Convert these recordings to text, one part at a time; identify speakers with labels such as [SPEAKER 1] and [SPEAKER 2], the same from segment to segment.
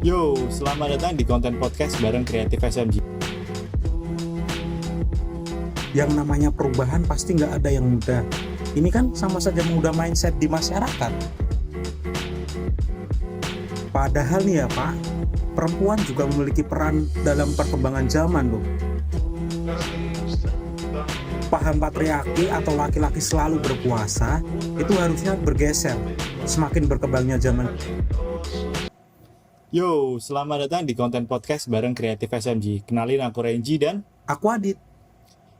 [SPEAKER 1] Yo, selamat datang di konten podcast bareng Kreatif SMG.
[SPEAKER 2] Yang namanya perubahan pasti nggak ada yang mudah. Ini kan sama saja mengubah mindset di masyarakat. Padahal nih ya Pak, perempuan juga memiliki peran dalam perkembangan zaman loh. Paham patriarki atau laki-laki selalu berkuasa itu harusnya bergeser semakin berkembangnya zaman.
[SPEAKER 1] Yo, selamat datang di konten podcast bareng Kreatif SMG. Kenalin aku Renji dan
[SPEAKER 2] Aku Adit.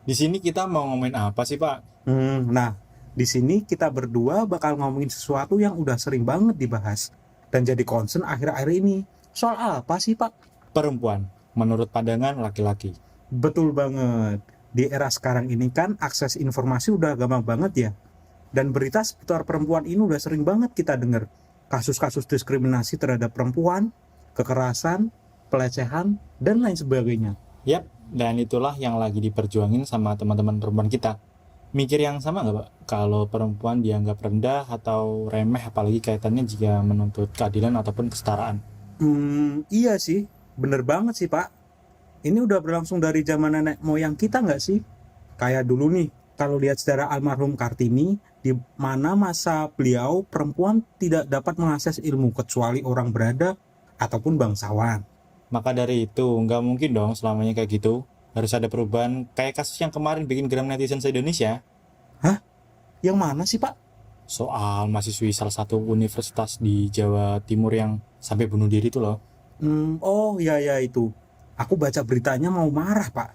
[SPEAKER 1] di sini kita mau ngomongin apa sih, Pak?
[SPEAKER 2] Nah, di sini kita berdua bakal ngomongin sesuatu yang udah sering banget dibahas dan jadi concern akhir-akhir ini. Soal apa sih Pak?
[SPEAKER 1] Perempuan, menurut pandangan laki-laki.
[SPEAKER 2] Betul banget. Di era sekarang ini kan akses informasi udah gampang banget ya. Dan berita seputar perempuan ini udah sering banget kita dengar. Kasus-kasus diskriminasi terhadap perempuan, kekerasan, pelecehan, dan lain sebagainya.
[SPEAKER 1] Yap, dan itulah yang lagi diperjuangin sama teman-teman perempuan kita. Mikir yang sama nggak, Pak? Kalau perempuan dianggap rendah atau remeh, apalagi kaitannya jika menuntut keadilan ataupun kesetaraan.
[SPEAKER 2] Iya sih. Bener banget sih Pak. Ini udah berlangsung dari zaman nenek moyang kita nggak sih? Kayak dulu nih, kalau lihat sejarah almarhum Kartini, di mana masa beliau perempuan tidak dapat mengakses ilmu kecuali orang berada ataupun bangsawan.
[SPEAKER 1] Maka dari itu, nggak mungkin dong selamanya kayak gitu. Harus ada perubahan, kayak kasus yang kemarin bikin geram netizen se-Indonesia.
[SPEAKER 2] Hah? Yang mana sih Pak?
[SPEAKER 1] Soal mahasiswi salah satu universitas di Jawa Timur yang sampai bunuh diri itu loh.
[SPEAKER 2] Oh ya itu. Aku baca beritanya mau marah Pak.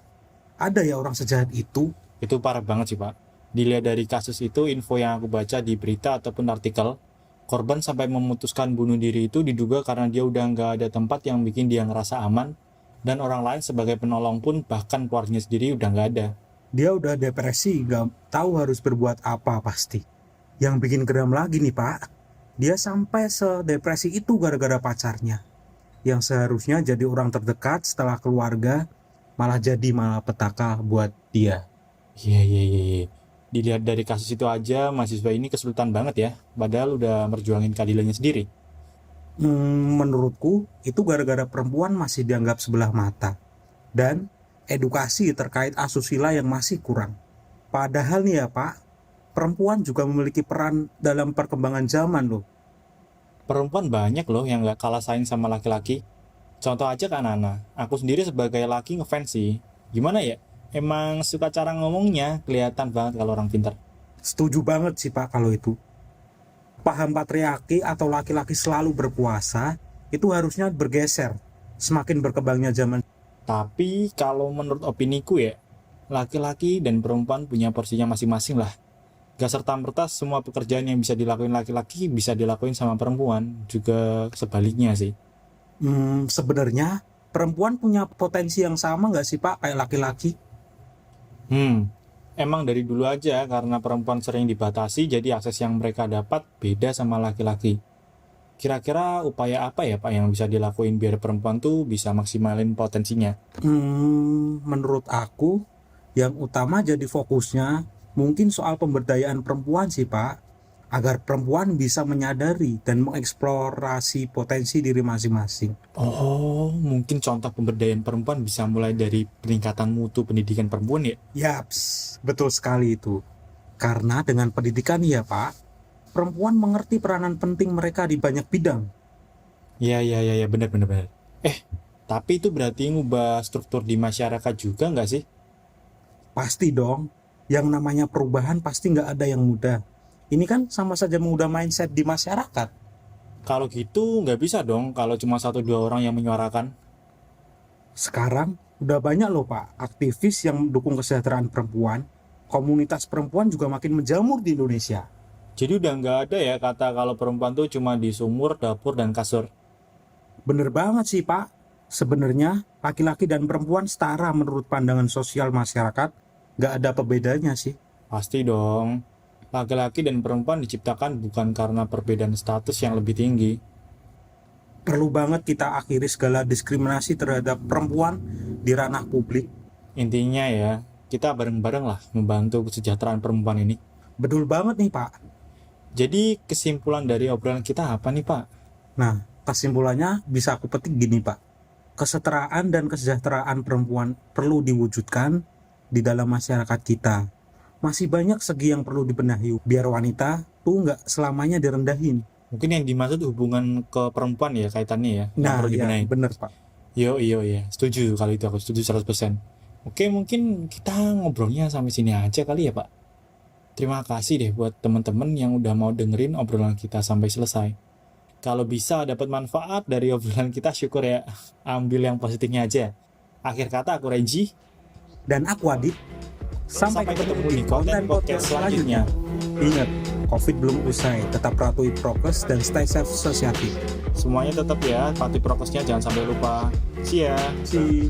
[SPEAKER 2] Ada ya orang sejahat itu?
[SPEAKER 1] Itu parah banget sih, Pak. Dilihat dari kasus itu, info yang aku baca di berita ataupun artikel, korban sampai memutuskan bunuh diri itu diduga karena dia udah nggak ada tempat yang bikin dia ngerasa aman, dan orang lain sebagai penolong pun bahkan keluarganya sendiri udah nggak ada.
[SPEAKER 2] Dia udah depresi, gak tahu harus berbuat apa pasti. Yang bikin geram lagi nih Pak, dia sampai sedepresi itu gara-gara pacarnya. Yang seharusnya jadi orang terdekat setelah keluarga, malah jadi malapetaka buat dia.
[SPEAKER 1] Iya. Dilihat dari kasus itu aja, mahasiswa ini kesulitan banget ya, padahal udah merjuangin keadilannya sendiri.
[SPEAKER 2] Menurutku itu gara-gara perempuan masih dianggap sebelah mata. Dan edukasi terkait asusila yang masih kurang. Padahal nih ya Pak, perempuan juga memiliki peran dalam perkembangan zaman loh.
[SPEAKER 1] Perempuan banyak loh yang nggak kalah saing sama laki-laki. Contoh aja Kak Nana, aku sendiri sebagai laki ngefans sih. Gimana ya? Emang suka cara ngomongnya, kelihatan banget kalau orang pintar.
[SPEAKER 2] Setuju banget sih Pak kalau itu. Paham patriarki atau laki-laki selalu berkuasa itu harusnya bergeser semakin berkembangnya zaman.
[SPEAKER 1] Tapi kalau menurut opiniku ya, laki-laki dan perempuan punya porsinya masing-masing lah. Gak serta-merta semua pekerjaan yang bisa dilakuin laki-laki bisa dilakuin sama perempuan, juga sebaliknya sih.
[SPEAKER 2] Sebenarnya perempuan punya potensi yang sama nggak sih Pak kayak laki-laki?
[SPEAKER 1] Emang dari dulu aja karena perempuan sering dibatasi, jadi akses yang mereka dapat beda sama laki-laki. Kira-kira upaya apa ya Pak yang bisa dilakuin biar perempuan tuh bisa maksimalin potensinya?
[SPEAKER 2] Menurut aku yang utama jadi fokusnya mungkin soal pemberdayaan perempuan sih Pak, agar perempuan bisa menyadari dan mengeksplorasi potensi diri masing-masing.
[SPEAKER 1] Oh, mungkin contoh pemberdayaan perempuan bisa mulai dari peningkatan mutu pendidikan perempuan ya?
[SPEAKER 2] Yaps, betul sekali itu. Karena dengan pendidikan ya Pak, perempuan mengerti peranan penting mereka di banyak bidang.
[SPEAKER 1] Iya, benar. Tapi itu berarti ngubah struktur di masyarakat juga nggak sih?
[SPEAKER 2] Pasti dong, yang namanya perubahan pasti nggak ada yang mudah. Ini kan sama saja mengubah mindset di masyarakat.
[SPEAKER 1] Kalau gitu nggak bisa dong kalau cuma 1-2 orang yang menyuarakan.
[SPEAKER 2] Sekarang udah banyak loh Pak, aktivis yang mendukung kesejahteraan perempuan. Komunitas perempuan juga makin menjamur di Indonesia.
[SPEAKER 1] Jadi udah nggak ada ya kata kalau perempuan tuh cuma di sumur, dapur, dan kasur.
[SPEAKER 2] Bener banget sih Pak. Sebenarnya laki-laki dan perempuan setara menurut pandangan sosial masyarakat. Nggak ada perbedaannya sih.
[SPEAKER 1] Pasti dong. Laki-laki dan perempuan diciptakan bukan karena perbedaan status yang lebih tinggi.
[SPEAKER 2] Perlu banget kita akhiri segala diskriminasi terhadap perempuan di ranah publik.
[SPEAKER 1] Intinya ya, kita bareng-bareng lah membantu kesejahteraan perempuan ini.
[SPEAKER 2] Betul banget nih Pak.
[SPEAKER 1] Jadi kesimpulan dari obrolan kita apa nih Pak?
[SPEAKER 2] Nah, Kesimpulannya bisa aku petik gini Pak, kesetaraan dan kesejahteraan perempuan perlu diwujudkan di dalam masyarakat kita. Masih banyak segi yang perlu dibenahi biar wanita tuh nggak selamanya direndahin.
[SPEAKER 1] Mungkin yang dimaksud hubungan ke perempuan ya kaitannya ya, yang
[SPEAKER 2] Nah
[SPEAKER 1] perlu
[SPEAKER 2] ya
[SPEAKER 1] dibenahi.
[SPEAKER 2] bener Pak.
[SPEAKER 1] Yo, setuju kalau itu, aku setuju 100%. Oke, mungkin kita ngobrolnya sampai sini aja kali ya Pak. Terima kasih deh buat teman-teman yang udah mau dengerin obrolan kita sampai selesai. Kalau bisa dapat manfaat dari obrolan kita, syukur ya. Ambil yang positifnya aja. Akhir kata, aku Renji.
[SPEAKER 2] Dan aku Adit. Sampai
[SPEAKER 1] ketemu di konten podcast selanjutnya.
[SPEAKER 2] Ingat, COVID belum usai. Tetap patuhi prokes dan stay safe society.
[SPEAKER 1] Semuanya tetap ya, patuhi prokesnya, jangan sampai lupa. See ya.
[SPEAKER 2] See.